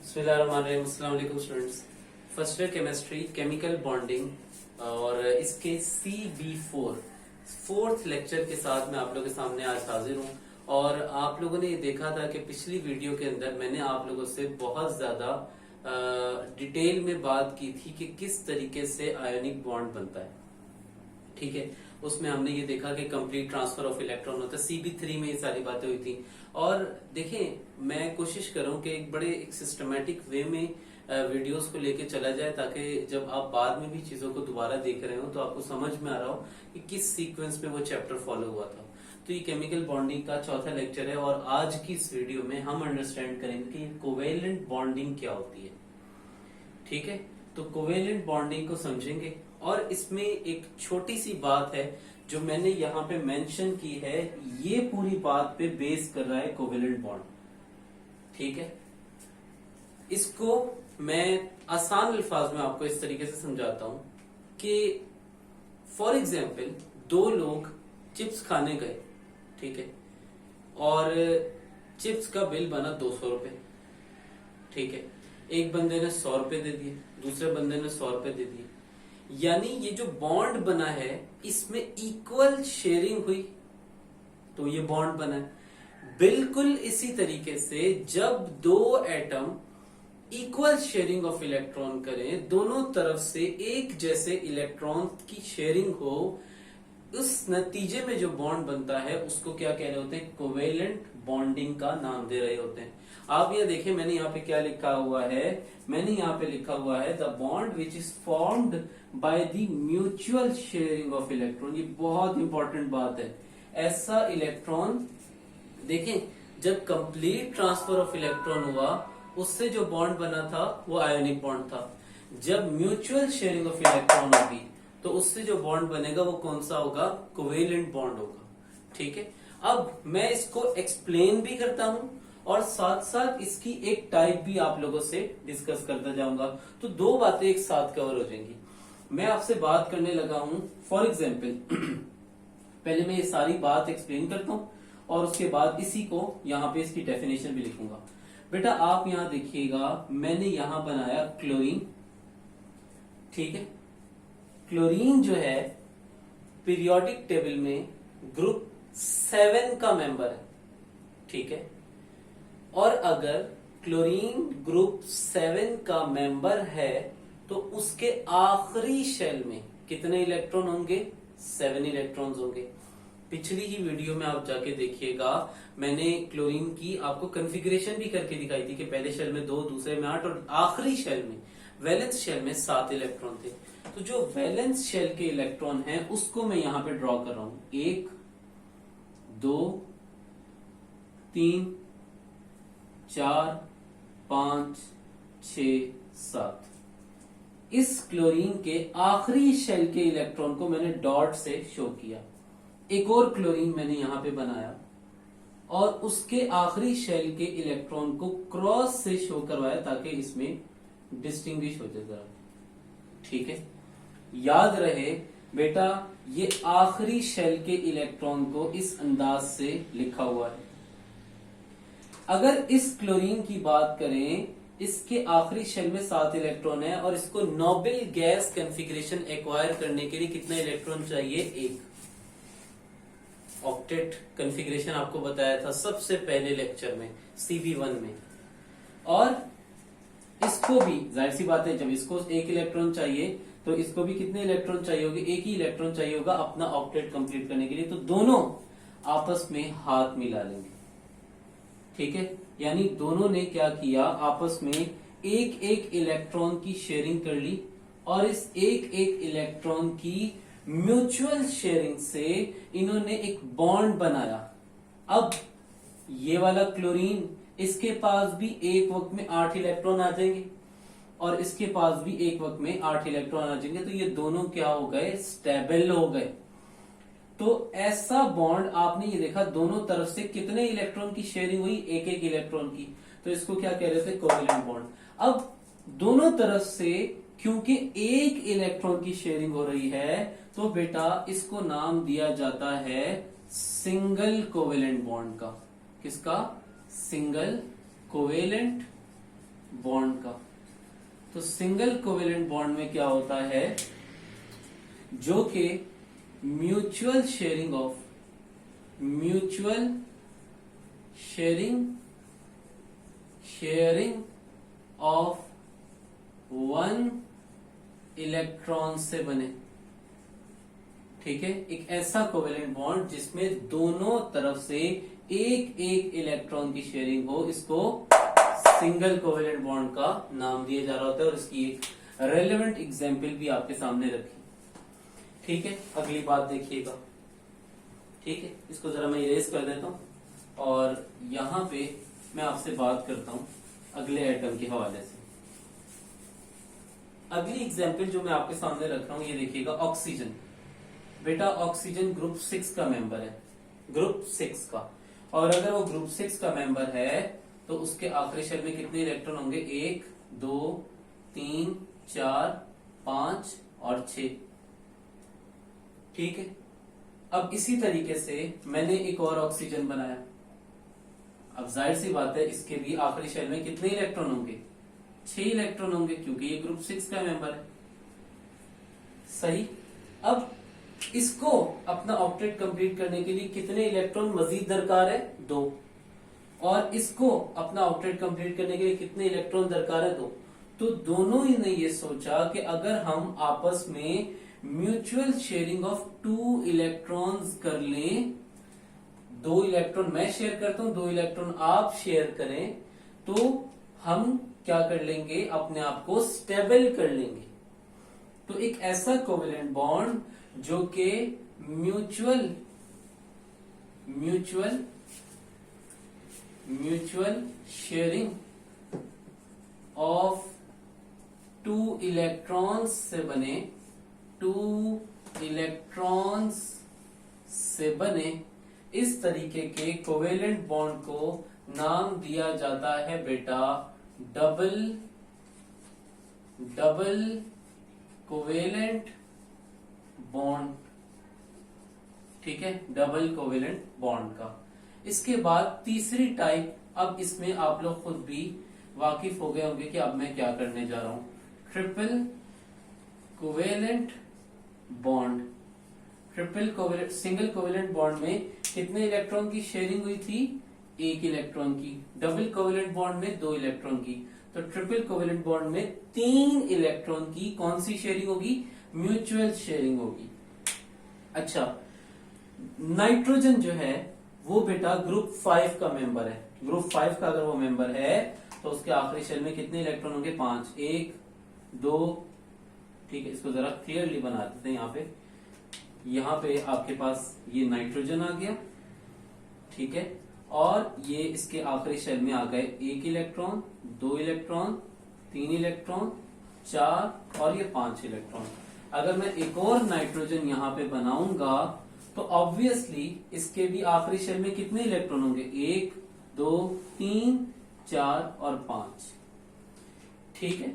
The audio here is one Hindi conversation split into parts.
बिस्मिल्लाहिर्रहमानिर्रहीम। अस्सलाम वालेकुम students. First year chemistry chemical bonding और इसके CB4 फोर्थ लेक्चर के साथ मैं आप लोगों के सामने आज हाजिर हूँ। और आप लोगों ने ये देखा था कि पिछली वीडियो के अंदर मैंने आप लोगों से बहुत ज्यादा डिटेल में बात की थी कि किस तरीके से आयोनिक बॉन्ड बनता है। ठीक है, उसमें हमने ये देखा कि कंप्लीट ट्रांसफर ऑफ इलेक्ट्रॉन होता है। CB3 में ये सारी बातें हुई थी। और देखें, मैं कोशिश कर रहा हूँ कि एक बड़े सिस्टमेटिक वे में वीडियोस को लेके चला जाए, ताकि जब आप बाद में भी चीजों को दोबारा देख रहे हो तो आपको समझ में आ रहा हो कि किस सीक्वेंस में वो चैप्टर फॉलो हुआ था। तो ये केमिकल बॉन्डिंग का चौथा लेक्चर है और आज की इस वीडियो में हम अंडरस्टैंड करेंगे कि कोवेलेंट बॉन्डिंग क्या होती है। ठीक है, तो कोवेलेंट बॉन्डिंग को समझेंगे और इसमें एक छोटी सी बात है जो मैंने यहाँ पे मेंशन की है, ये पूरी बात पे बेस कर रहा है कोवेलेंट बॉन्ड। ठीक है, इसको मैं आसान अल्फाज में आपको इस तरीके से समझाता हूं कि फॉर एग्जाम्पल दो लोग चिप्स खाने गए, ठीक है, और चिप्स का बिल बना 200 रुपए। ठीक है, एक बंदे ने 100 रुपए दे दिए, दूसरे बंदे ने 100 रुपए दे दिए। यानी ये जो बॉन्ड बना है इसमें इक्वल शेयरिंग हुई, तो ये बॉन्ड बना है। बिल्कुल इसी तरीके से जब दो atom equal sharing of electron करें, दोनों तरफ से एक जैसे इलेक्ट्रॉन की शेयरिंग हो, उस नतीजे में जो बॉन्ड बनता है उसको क्या कह रहे होते हैं? कोवेलेंट बॉन्डिंग का नाम दे रहे होते हैं। आप ये देखें, मैंने यहाँ पे क्या लिखा हुआ है, मैंने यहाँ पे लिखा हुआ है the bond which is formed by the mutual sharing of electron. ये बहुत इंपॉर्टेंट बात है। ऐसा इलेक्ट्रॉन देखें, जब कंप्लीट ट्रांसफर ऑफ इलेक्ट्रॉन हुआ उससे जो बॉन्ड बना था वो आयोनिक बॉन्ड था। जब म्यूचुअल शेयरिंग ऑफ इलेक्ट्रॉन होगी तो उससे जो बॉन्ड बनेगा वो कौन सा होगा? कोवेलेंट बॉन्ड होगा। ठीक है, अब मैं इसको एक्सप्लेन भी करता हूं और साथ साथ इसकी एक टाइप भी आप लोगों से डिस्कस करता जाऊंगा, तो दो बातें एक साथ कवर हो जाएंगी। मैं आपसे बात करने लगा हूं फॉर एग्जाम्पल पहले मैं ये सारी बात एक्सप्लेन करता हूं और उसके बाद इसी को यहां पे इसकी डेफिनेशन भी लिखूंगा। बेटा आप यहां देखिएगा, मैंने यहां बनाया क्लोरीन। ठीक है, क्लोरीन जो है पीरियोडिक टेबल में ग्रुप 7 का मेंबर है। ठीक है, और अगर क्लोरीन ग्रुप 7 का मेंबर है तो उसके आखिरी शेल में कितने इलेक्ट्रॉन होंगे? 7 इलेक्ट्रॉन्स होंगे। पिछली ही वीडियो में आप जाके देखिएगा, मैंने क्लोरीन की आपको कॉन्फ़िगरेशन भी करके दिखाई थी कि पहले शेल में 2, दूसरे में 8 और आखिरी शेल में वैलेंस शेल में 7 इलेक्ट्रॉन थे। तो जो वैलेंस शेल के इलेक्ट्रॉन हैं उसको मैं यहां पे ड्रॉ कर रहा हूं। 1 2 3 4 5 6 7। इस क्लोरीन के आखिरी शेल के इलेक्ट्रॉन को मैंने डॉट से शो किया। एक और क्लोरीन मैंने यहां पे बनाया और उसके आखिरी शेल के इलेक्ट्रॉन को क्रॉस से शो करवाया ताकि इसमें डिस्टिंग्विश हो जाए जरा। ठीक है, याद रहे बेटा, ये आखिरी शेल के इलेक्ट्रॉन को इस अंदाज से लिखा हुआ है। अगर इस क्लोरीन की बात करें, इसके आखिरी शेल में 7 इलेक्ट्रॉन है और इसको नोबेल गैस कॉन्फ़िगरेशन एक्वायर करने के लिए कितना इलेक्ट्रॉन चाहिए? 1। ऑक्टेट कॉन्फ़िगरेशन आपको बताया था सबसे पहले लेक्चर में CB1 में। और इसको भी जाहिर सी बात है, जब इसको 1 इलेक्ट्रॉन चाहिए तो इसको भी कितने इलेक्ट्रॉन चाहिए होंगे? 1 ही इलेक्ट्रॉन चाहिए होगा अपना ऑक्टेट कंप्लीट करने के लिए। तो दोनों आपस में हाथ मिला लेंगे। ठीक है, यानी दोनों ने क्या किया, आपस में एक एक इलेक्ट्रॉन की शेयरिंग कर ली और इस एक एक इलेक्ट्रॉन की म्यूचुअल शेयरिंग से इन्होंने एक बॉन्ड बनाया। अब ये वाला क्लोरीन, इसके पास भी एक वक्त में 8 इलेक्ट्रॉन आ जाएंगे और इसके पास भी एक वक्त में 8 इलेक्ट्रॉन आ जाएंगे। तो ये दोनों क्या हो गए? स्टेबल हो गए। तो ऐसा बॉन्ड आपने ये देखा, दोनों तरफ से कितने इलेक्ट्रॉन की शेयरिंग हुई? एक एक इलेक्ट्रॉन की। तो इसको क्या कह रहे थे? Covalent bond. अब दोनों तरफ से क्योंकि एक इलेक्ट्रॉन की शेयरिंग हो रही है तो बेटा इसको नाम दिया जाता है सिंगल कोवेलेंट बॉन्ड का। किसका? सिंगल कोवेलेंट बॉन्ड का। तो सिंगल कोवेलेंट बॉन्ड में क्या होता है, जो कि mutual sharing of one electron से बने। ठीक है, एक ऐसा कोवेलेंट बॉन्ड जिसमें दोनों तरफ से एक एक इलेक्ट्रॉन की शेयरिंग हो, इसको सिंगल कोवेलेंट बॉन्ड का नाम दिया जा रहा होता है। और इसकी एक रेलेवेंट एग्जाम्पल भी आपके सामने रखी। ठीक है, अगली बात देखिएगा। ठीक है, इसको जरा मैं इरेज कर देता हूं और यहां पे मैं आपसे बात करता हूं अगले एटम के हवाले से। अगली एग्जाम्पल जो मैं आपके सामने रख रहा हूं, ये देखिएगा, ऑक्सीजन। बेटा ऑक्सीजन ग्रुप 6 का मेंबर है, ग्रुप 6 का। और अगर वो ग्रुप 6 का मेंबर है तो उसके आखिरी शेल में कितने इलेक्ट्रॉन होंगे, 1 2 3 4 5 और 6। ठीक है, अब इसी तरीके से मैंने एक और ऑक्सीजन बनाया। अब जाहिर सी बात है, इसके भी आखिरी शेल में कितने इलेक्ट्रॉन होंगे, 6 इलेक्ट्रॉन होंगे, क्योंकि ये ग्रुप 6 का मेंबर है। सही। अब इसको अपना ऑक्टेट कंप्लीट करने के लिए कितने इलेक्ट्रॉन मजीद दरकार है, 2। और इसको अपना ऑक्टेट कंप्लीट करने के लिए कितने इलेक्ट्रॉन दरकार है, 2। तो दोनों ही ने ये सोचा कि अगर हम आपस में म्यूचुअल शेयरिंग ऑफ 2 इलेक्ट्रॉन्स कर लें, 2 इलेक्ट्रॉन मैं शेयर करता हूं, 2 इलेक्ट्रॉन आप शेयर करें, तो हम क्या कर लेंगे, अपने आप को स्टेबल कर लेंगे। तो एक ऐसा कोवेलेंट बॉन्ड जो कि म्यूचुअल शेयरिंग ऑफ 2 इलेक्ट्रॉन्स से बने, 2 इलेक्ट्रॉन्स से बने, इस तरीके के कोवेलेंट बॉन्ड को नाम दिया जाता है बेटा डबल कोवेलेंट बॉन्ड। ठीक है, डबल कोवेलेंट बॉन्ड का। इसके बाद तीसरी टाइप, अब इसमें आप लोग खुद भी वाकिफ हो गए होंगे कि अब मैं क्या करने जा रहा हूं, triple covalent bond. Single covalent bond में कितने इलेक्ट्रॉन की शेयरिंग हुई थी, 1 इलेक्ट्रॉन की। डबल कोवेलेंट बॉन्ड में 2 इलेक्ट्रॉन की। तो ट्रिपल कोवेलेंट बॉन्ड में 3 इलेक्ट्रॉन की कौन सी शेयरिंग होगी, म्यूचुअल शेयरिंग होगी। अच्छा, नाइट्रोजन जो है वो बेटा ग्रुप 5 का मेंबर है। ग्रुप 5 का अगर वो मेंबर है तो उसके आखिरी शेल में कितने इलेक्ट्रॉन होंगे, 5, 1 2। ठीक है, इसको जरा क्लियरली बना देते हैं। यहाँ पे आपके पास ये नाइट्रोजन आ गया। ठीक है, और ये इसके आखिरी शेल में आ गए 1 इलेक्ट्रॉन, 2 इलेक्ट्रॉन, 3 इलेक्ट्रॉन, 4 और ये 5 इलेक्ट्रॉन। अगर मैं एक और नाइट्रोजन यहाँ पे बनाऊंगा तो ऑब्वियसली इसके भी आखिरी शेल में कितने इलेक्ट्रॉन होंगे, 1 2 3 4 और 5। ठीक है,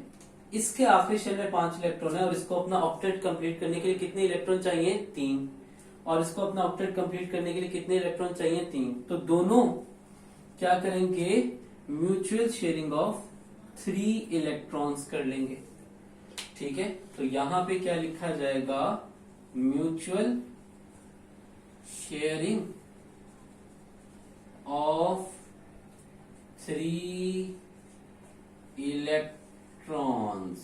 इसके आखिरी शेल में 5 इलेक्ट्रॉन है और इसको अपना ऑक्टेट कंप्लीट करने के लिए कितने इलेक्ट्रॉन चाहिए, 3। और इसको अपना ऑक्टेट कंप्लीट करने के लिए कितने इलेक्ट्रॉन चाहिए, 3। तो दोनों क्या करेंगे, म्यूचुअल शेयरिंग ऑफ 3 इलेक्ट्रॉन्स कर लेंगे। ठीक है, तो यहां पे क्या लिखा जाएगा, म्यूचुअल शेयरिंग ऑफ 3 इलेक्ट्रॉन्स।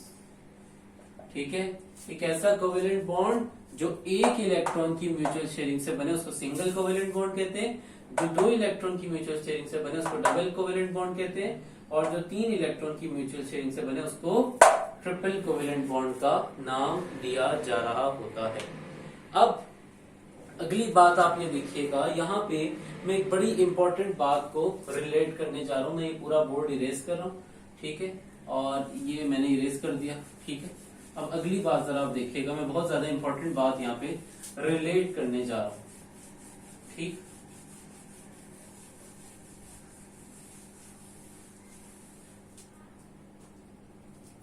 ठीक है, एक ऐसा कोवेलेंट बॉन्ड जो 1 इलेक्ट्रॉन की म्यूचुअल शेयरिंग से बने उसको सिंगल कोवेलेंट बॉन्ड कहते हैं, जो 2 इलेक्ट्रॉन की म्यूचुअल शेयरिंग से बने उसको डबल कोवेलेंट बॉन्ड कहते हैं, और जो 3 इलेक्ट्रॉन की म्यूचुअल शेयरिंग से बने उसको ट्रिपल कोवेलेंट बॉन्ड का नाम दिया जा रहा होता है। अब अगली बात आप ये देखिएगा, यहाँ पे मैं एक बड़ी इंपॉर्टेंट बात को रिलेट करने जा रहा हूँ। मैं ये पूरा बोर्ड इरेज कर रहा हूँ। ठीक है, और ये मैंने इरेज कर दिया। ठीक है, अब अगली बात जरा आप देखिएगा, मैं बहुत ज्यादा इंपॉर्टेंट बात यहाँ पे रिलेट करने जा रहा हूँ। ठीक,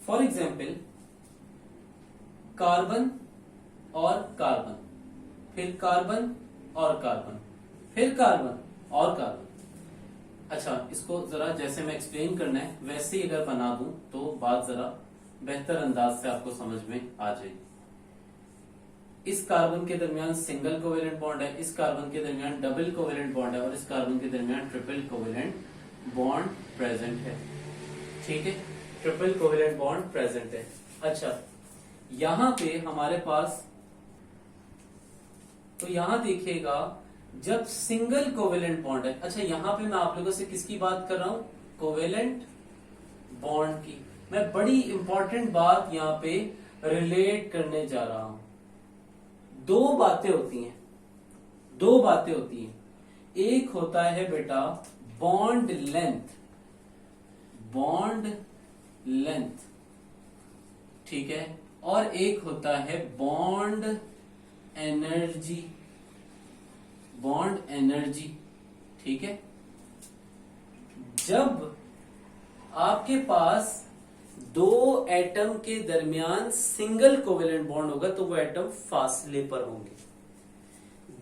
फॉर एग्जाम्पल कार्बन और कार्बन, फिर कार्बन और कार्बन, फिर कार्बन और कार्बन। अच्छा, इसको जरा जैसे मैं एक्सप्लेन करना है वैसे ही अगर बना दूं तो बात जरा बेहतर अंदाज से आपको समझ में आ जाएगी। इस कार्बन के दरमियान सिंगल कोवेलेंट बॉन्ड है, इस कार्बन के दरमियान डबल कोवेलेंट बॉन्ड है और इस कार्बन के दरमियान ट्रिपल कोवेलेंट बॉन्ड प्रेजेंट है। ठीक है, ट्रिपल कोवेलेंट बॉन्ड प्रेजेंट है। अच्छा, यहां पे हमारे पास, तो यहां देखिएगा जब सिंगल कोवेलेंट बॉन्ड है, अच्छा यहां पे मैं आप लोगों से किसकी बात कर रहा हूं, कोवेलेंट बॉन्ड की। मैं बड़ी इंपॉर्टेंट बात यहां पे रिलेट करने जा रहा हूं। दो बातें होती हैं, दो बातें होती हैं। एक होता है बेटा बॉन्ड लेंथ, बॉन्ड लेंथ, ठीक है, और एक होता है बॉन्ड एनर्जी, बॉन्ड एनर्जी। ठीक है, जब आपके पास दो एटम के दरमियान सिंगल कोवेलेंट बॉन्ड होगा तो वो एटम फासले पर होंगे।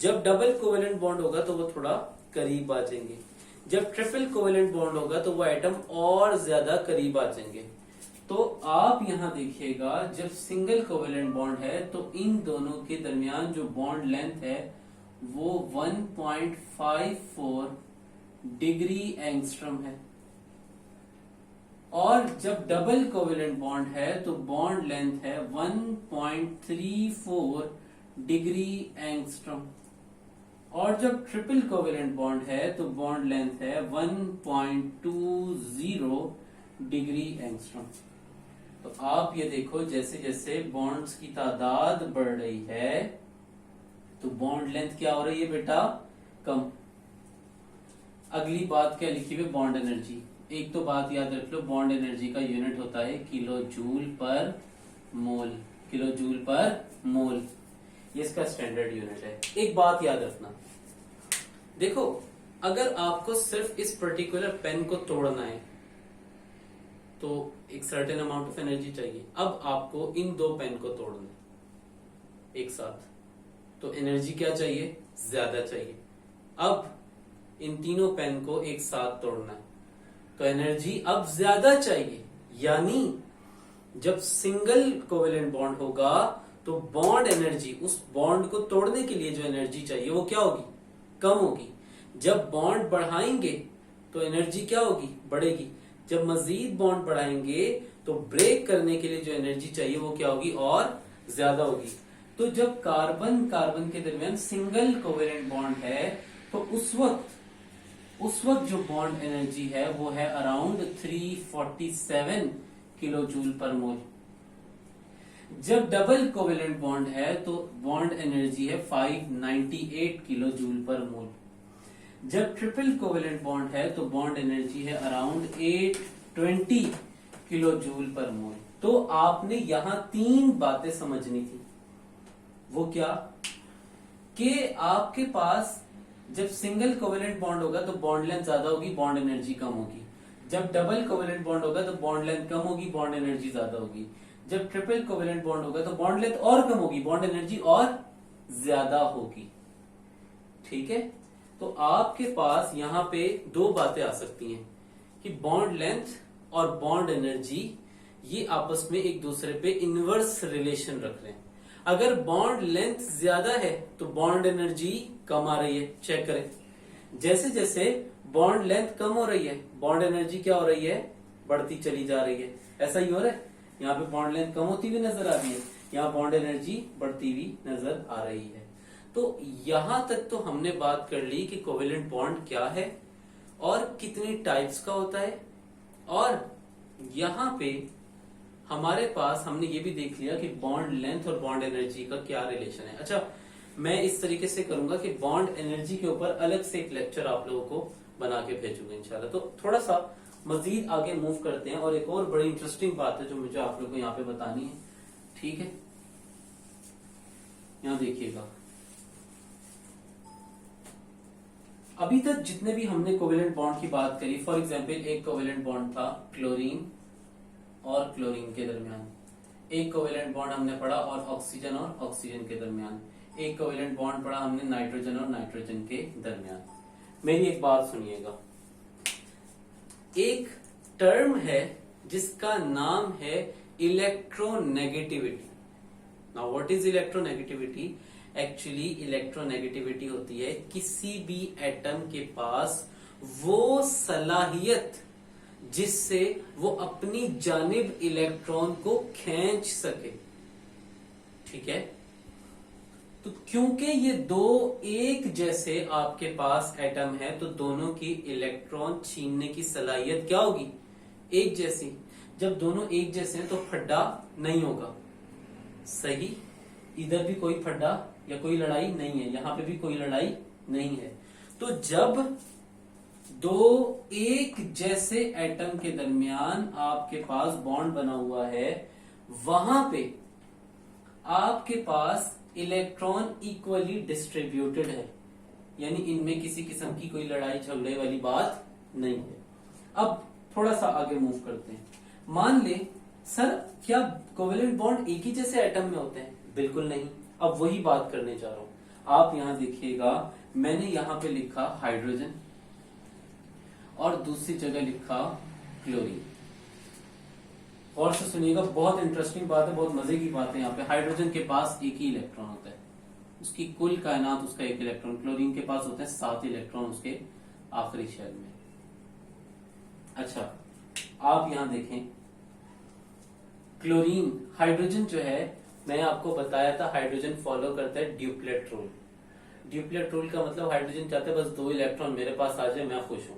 जब डबल कोवेलेंट बॉन्ड होगा तो वो थोड़ा करीब आ जाएंगे। जब ट्रिपल कोवेलेंट बॉन्ड होगा तो वो एटम और ज्यादा करीब आ जाएंगे। तो आप यहां देखिएगा जब सिंगल कोवेलेंट बॉन्ड है तो इन दोनों के दरमियान जो बॉन्ड लेंथ है वो 1.54 डिग्री एंगस्ट्रम है, और जब डबल कोवेलेंट बॉन्ड है तो बॉन्ड लेंथ है 1.34 डिग्री एंगस्ट्रम, और जब ट्रिपल कोवेलेंट बॉन्ड है तो बॉन्ड लेंथ है 1.20 डिग्री एंगस्ट्रम। तो आप ये देखो जैसे जैसे बॉन्ड्स की तादाद बढ़ रही है तो बॉन्ड लेंथ क्या हो रही है बेटा, कम। अगली बात क्या लिखी हुई, बॉन्ड एनर्जी। एक तो बात याद रख लो, बॉन्ड एनर्जी का यूनिट होता है किलो जूल पर मोल, किलो जूल पर मोल, ये इसका स्टैंडर्ड यूनिट है। एक बात याद रखना, देखो अगर आपको सिर्फ इस पर्टिकुलर पेन को तोड़ना है तो एक सर्टेन अमाउंट ऑफ एनर्जी चाहिए। अब आपको इन दो पेन को तोड़ना है एक साथ, तो एनर्जी क्या चाहिए, ज्यादा चाहिए। अब इन तीनों पेन को एक साथ तोड़ना है तो एनर्जी अब ज्यादा चाहिए, यानी जब सिंगल कोवेलेंट बॉन्ड होगा तो बॉन्ड एनर्जी, उस बॉन्ड को तोड़ने के लिए जो एनर्जी चाहिए वो क्या होगी, कम होगी। जब बॉन्ड बढ़ाएंगे तो एनर्जी क्या होगी, बढ़ेगी। जब मजीद बॉन्ड बढ़ाएंगे तो ब्रेक करने के लिए जो एनर्जी चाहिए वो क्या होगी, और ज्यादा होगी। तो जब कार्बन कार्बन के दरमियान सिंगल कोवेलेंट बॉन्ड है तो उस वक्त जो बॉन्ड एनर्जी है वो है अराउंड 347 किलो जूल पर मोल। जब डबल कोवेलेंट बॉन्ड है तो बॉन्ड एनर्जी है 598 किलो जूल पर मोल। जब ट्रिपल कोवेलेंट बॉन्ड है तो बॉन्ड एनर्जी है अराउंड 820 किलो जूल पर मोल। तो आपने यहां तीन बातें समझनी थी, वो क्या, कि आपके पास जब सिंगल कोवेलेंट बॉन्ड होगा तो बॉन्ड लेंथ ज्यादा होगी, बॉन्ड एनर्जी कम होगी। जब डबल कोवेलेंट बॉन्ड होगा तो बॉन्ड लेंथ कम होगी, बॉन्ड एनर्जी ज्यादा होगी। जब ट्रिपल कोवेलेंट बॉन्ड होगा तो बॉन्ड लेंथ और कम होगी, बॉन्ड एनर्जी और ज्यादा होगी। ठीक है, तो आपके पास यहां पे दो बातें आ सकती हैं कि बॉन्ड लेंथ और बॉन्ड एनर्जी ये आपस में एक दूसरे पे इनवर्स रिलेशन रख रहे हैं। अगर बॉन्ड लेंथ ज्यादा है तो बॉन्ड एनर्जी कम आ रही है, चेक करें। जैसे जैसे बॉन्ड लेंथ कम हो रही है बॉन्ड एनर्जी क्या हो रही है, बढ़ती चली जा रही है। ऐसा ही हो रहा है, यहाँ पे बॉन्ड लेंथ कम होती हुई नजर आ रही है, यहाँ बॉन्ड एनर्जी बढ़ती हुई नजर आ रही है। तो यहां तक तो हमने बात कर ली कि कोवेलेंट बॉन्ड क्या है और कितनी टाइप्स का होता है, और यहां पे हमारे पास हमने ये भी देख लिया कि बॉन्ड लेंथ और बॉन्ड एनर्जी का क्या रिलेशन है। अच्छा, मैं इस तरीके से करूंगा कि बॉन्ड एनर्जी के ऊपर अलग से एक लेक्चर आप लोगों को बना के भेजूंगा इंशाल्लाह। तो थोड़ा सा मजीद आगे मूव करते हैं, और एक और बड़ी इंटरेस्टिंग बात है जो मुझे आप लोगों को यहाँ पे बतानी है। ठीक है, यहाँ देखिएगा, अभी तक जितने भी हमने कोवेलेंट बॉन्ड की बात करी, फॉर एग्जांपल एक कोवेलेंट बॉन्ड था क्लोरीन और क्लोरीन के दरमियान, एक कोवेलेंट बॉन्ड हमने पढ़ा और ऑक्सीजन के दरमियान, एक कोवेलेंट बॉन्ड पढ़ा हमने नाइट्रोजन और नाइट्रोजन के दरमियान। मेरी एक बात सुनिएगा, एक टर्म है जिसका नाम है electronegativity. Now what is electronegativity? Actually electronegativity होती है किसी भी एटम के पास वो सलाहियत जिससे वो अपनी जानिब इलेक्ट्रॉन को खींच सके। ठीक है, तो क्योंकि ये दो एक जैसे आपके पास एटम है तो दोनों की इलेक्ट्रॉन छीनने की सलाहियत क्या होगी? एक जैसी। जब दोनों एक जैसे हैं तो फड्डा नहीं होगा। सही, इधर भी कोई फड्डा या कोई लड़ाई नहीं है, यहां पे भी कोई लड़ाई नहीं है। तो जब दो एक जैसे एटम के दरमियान आपके पास बॉन्ड बना हुआ है, वहां पे आपके पास इलेक्ट्रॉन इक्वली डिस्ट्रीब्यूटेड है, यानी इनमें किसी किस्म की कोई लड़ाई झगड़े वाली बात नहीं है। अब थोड़ा सा आगे मूव करते हैं। मान ले सर, क्या कोवेलेंट बॉन्ड एक ही जैसे एटम में होते हैं? बिल्कुल नहीं। अब वही बात करने जा रहा हूं। आप यहां देखिएगा, मैंने यहां पे लिखा हाइड्रोजन और दूसरी जगह लिखा क्लोरीन। और से सुनिएगा, बहुत इंटरेस्टिंग बात है, बहुत मजे की बात है। यहाँ पे हाइड्रोजन के पास एक ही इलेक्ट्रॉन होता है, उसकी कुल कायनात उसका एक इलेक्ट्रॉन। क्लोरीन के पास होते हैं 7 इलेक्ट्रॉन उसके आखिरी शेल में। अच्छा, आप यहां देखें, क्लोरीन, हाइड्रोजन जो है, मैंने आपको बताया था हाइड्रोजन फॉलो करता है ड्यूप्लेट रूल। ड्यूप्लेट रूल का मतलब हाइड्रोजन चाहता है बस 2 इलेक्ट्रॉन मेरे पास आ जाए, मैं खुश हूं।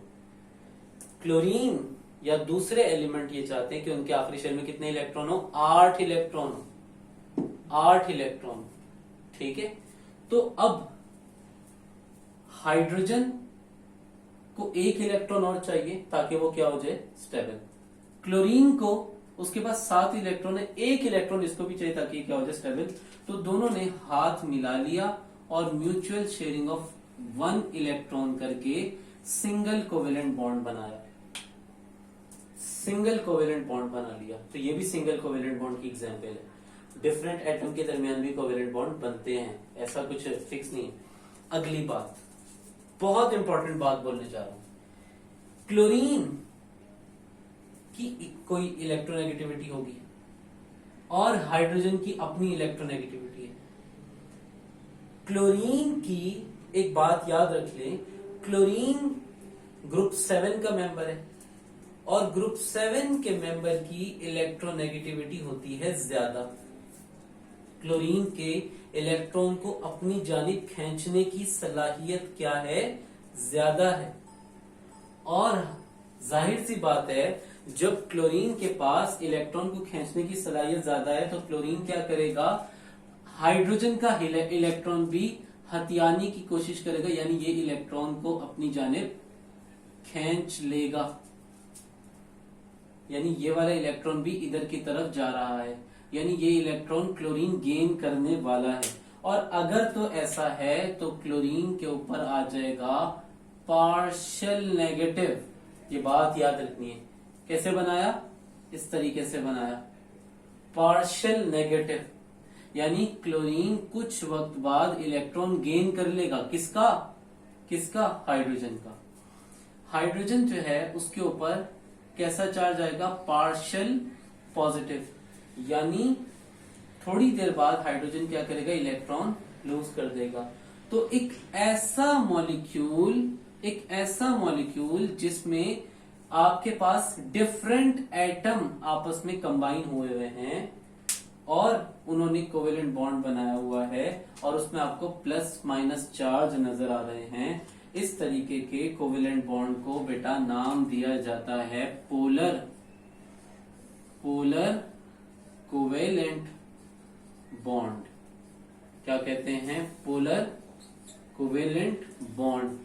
क्लोरीन या दूसरे एलिमेंट ये चाहते हैं कि उनके आखिरी शेल में कितने इलेक्ट्रॉन हो? 8 इलेक्ट्रॉन हो, 8 इलेक्ट्रॉन। ठीक है, तो अब हाइड्रोजन को एक इलेक्ट्रॉन और चाहिए ताकि वो क्या हो जाए? स्टेबल। क्लोरीन को उसके पास 7 इलेक्ट्रॉन है, एक इलेक्ट्रॉन इसको भी चाहिए ताकि क्या हो जाए? स्टेबल। तो दोनों ने हाथ मिला लिया और म्यूचुअल शेयरिंग ऑफ 1 इलेक्ट्रॉन करके सिंगल कोवेलेंट बॉन्ड बनाया। सिंगल कोवेलेंट बॉन्ड बना लिया। तो ये भी सिंगल कोवेलेंट बॉन्ड की एग्जांपल है। डिफरेंट एटम के दरमियान भी कोवेलेंट बॉन्ड बनते हैं, ऐसा कुछ फिक्स नहीं है। अगली बात, बहुत इंपॉर्टेंट बात बोलने जा रहा हूं। क्लोरीन की कोई इलेक्ट्रोनेगेटिविटी होगी और हाइड्रोजन की अपनी इलेक्ट्रोनेगेटिविटी है। क्लोरीन की एक बात याद रख लें, क्लोरीन ग्रुप 7 का मेंबर है और ग्रुप 7 के मेंबर की इलेक्ट्रोनेगेटिविटी होती है ज्यादा। क्लोरीन के इलेक्ट्रॉन को अपनी जानिब खींचने की सलाहियत क्या है? ज्यादा है। और जाहिर सी बात है, जब क्लोरीन के पास इलेक्ट्रॉन को खींचने की सलाहियत ज्यादा है तो क्लोरीन क्या करेगा? हाइड्रोजन का इलेक्ट्रॉन भी हथियाने की कोशिश करेगा, यानी ये इलेक्ट्रॉन को अपनी जानिब खींच लेगा, यानी ये वाला इलेक्ट्रॉन भी इधर की तरफ जा रहा है, यानी ये इलेक्ट्रॉन क्लोरीन गेन करने वाला है। और अगर तो ऐसा है तो क्लोरीन के ऊपर आ जाएगा पार्शियल नेगेटिव। ये बात याद रखनी है। कैसे बनाया? इस तरीके से बनाया, पार्शियल नेगेटिव, यानी क्लोरीन कुछ वक्त बाद इलेक्ट्रॉन गेन कर लेगा। किसका? किसका? हाइड्रोजन का। हाइड्रोजन जो है उसके ऊपर कैसा चार्ज आएगा? पार्शियल पॉजिटिव, यानी थोड़ी देर बाद हाइड्रोजन क्या करेगा? इलेक्ट्रॉन लूज कर देगा। तो एक ऐसा मॉलिक्यूल जिसमें आपके पास डिफरेंट एटम आपस में कंबाइन हुए हुए हैं और उन्होंने कोवेलेंट बॉन्ड बनाया हुआ है और उसमें आपको प्लस माइनस चार्ज नजर आ रहे हैं, इस तरीके के कोवेलेंट बॉन्ड को बेटा नाम दिया जाता है पोलर कोवेलेंट बॉन्ड। क्या कहते हैं? Polar covalent bond.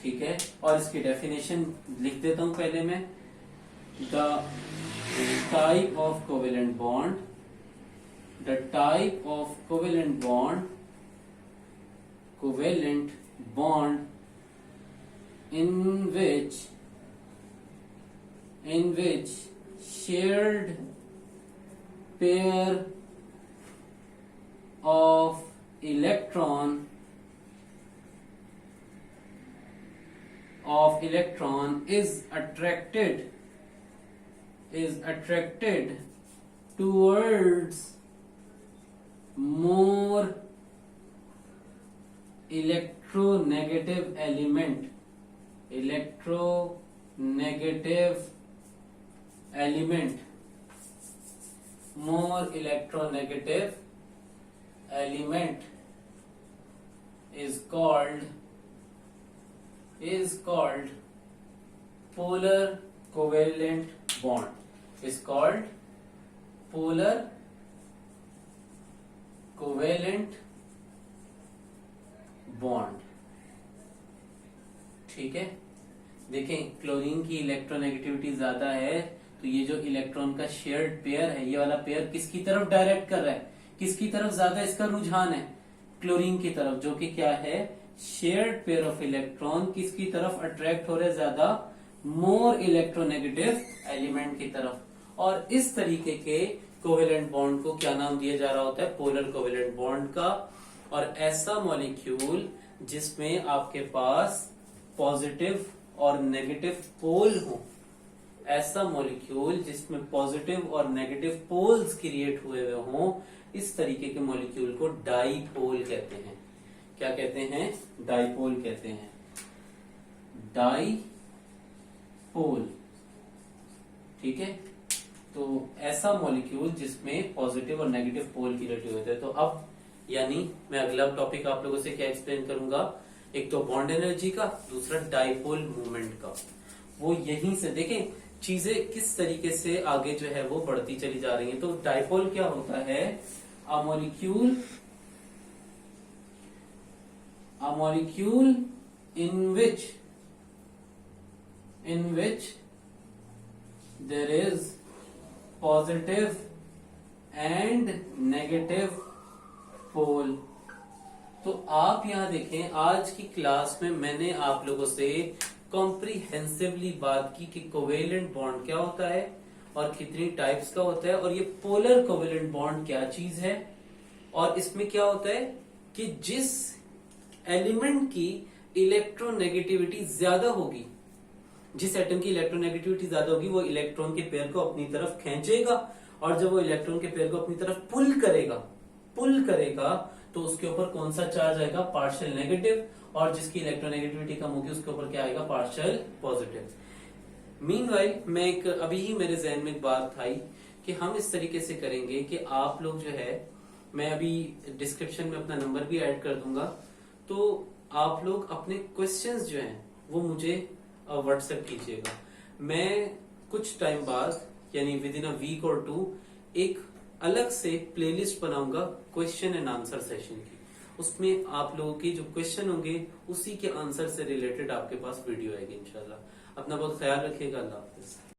ठीक है, और इसकी डेफिनेशन लिख देता हूं पहले मैं। The type of covalent bond, the type of covalent bond in which shared pair of of electron is attracted towards more electronegative element, more electronegative element is called polar covalent bond, is called polar covalent bond। ठीक है, देखें क्लोरीन की इलेक्ट्रोनेगेटिविटी ज्यादा है, तो ये जो इलेक्ट्रॉन का शेयर्ड पेयर है, ये वाला पेयर किसकी तरफ डायरेक्ट कर रहा है, किसकी तरफ ज्यादा इसका रुझान है, क्लोरीन की तरफ, जो कि क्या है, शेयर्ड पेयर ऑफ इलेक्ट्रॉन किसकी तरफ अट्रैक्ट हो रहे हैं ज्यादा, मोर इलेक्ट्रोनेगेटिव एलिमेंट की तरफ। और इस तरीके के कोवेलेंट बॉन्ड को क्या नाम दिया जा रहा होता है, पोलर कोवेलेंट बॉन्ड का। और ऐसा मॉलिक्यूल जिसमें आपके पास पॉजिटिव और नेगेटिव पोल हो, ऐसा मॉलिक्यूल जिसमें पॉजिटिव और नेगेटिव पोल्स क्रिएट हुए हुए हों, इस तरीके के मॉलिक्यूल को डाईपोल कहते हैं। क्या कहते हैं, डाईपोल कहते हैं, डाईपोल। ठीक है, तो ऐसा मॉलिक्यूल जिसमें पॉजिटिव और नेगेटिव पोल क्रिएट हुए थे। तो अब यानी मैं अगला टॉपिक आप लोगों से क्या एक्सप्लेन करूंगा, एक तो बॉन्ड एनर्जी का, दूसरा डाईपोल मूवमेंट का। वो यहीं से देखें चीजें किस तरीके से आगे जो है वो बढ़ती चली जा रही है। तो डाईपोल क्या होता है, a molecule in which there is positive and negative pole। तो आप यहां देखें, आज की क्लास में मैंने आप लोगों से कॉम्प्रिहेंसिवली बात की कि कोवेलेंट बॉन्ड क्या होता है और कितनी टाइप्स का होता है, और ये पोलर कोवेलेंट बॉन्ड क्या चीज है, और इसमें क्या होता है कि जिस एलिमेंट की इलेक्ट्रोनेगेटिविटी ज्यादा होगी, जिस एटम की इलेक्ट्रोनेगेटिविटी ज्यादा होगी, वो इलेक्ट्रॉन के पेयर को अपनी तरफ खींचेगा, और जब वो इलेक्ट्रॉन के पेयर को अपनी तरफ पुल करेगा तो उसके ऊपर कौन सा चार्ज आएगा, पार्शियल नेगेटिव, और जिसकी इलेक्ट्रोनेगेटिविटी कम होगी उसके ऊपर क्या आएगा, पार्शियल पॉजिटिव। मीनवाइल मैं एक अभी ही मेरे जहन में एक बात आई कि हम इस तरीके से करेंगे कि आप लोग जो है, मैं अभी डिस्क्रिप्शन में अपना नंबर भी ऐड कर दूंगा, तो आप लोग अपने क्वेश्चंस जो हैं वो मुझे व्हाट्सएप कीजिएगा। मैं कुछ टाइम बाद यानी विद इन अ वीक और 2 एक अलग से प्लेलिस्ट बनाऊंगा क्वेश्चन एंड आंसर सेशन की। उसमें आप लोगों के जो क्वेश्चन होंगे उसी के आंसर से रिलेटेड आपके पास वीडियो आएगी इंशाल्लाह। अपना बहुत ख्याल रखिएगा। अल्लाह हाफिज।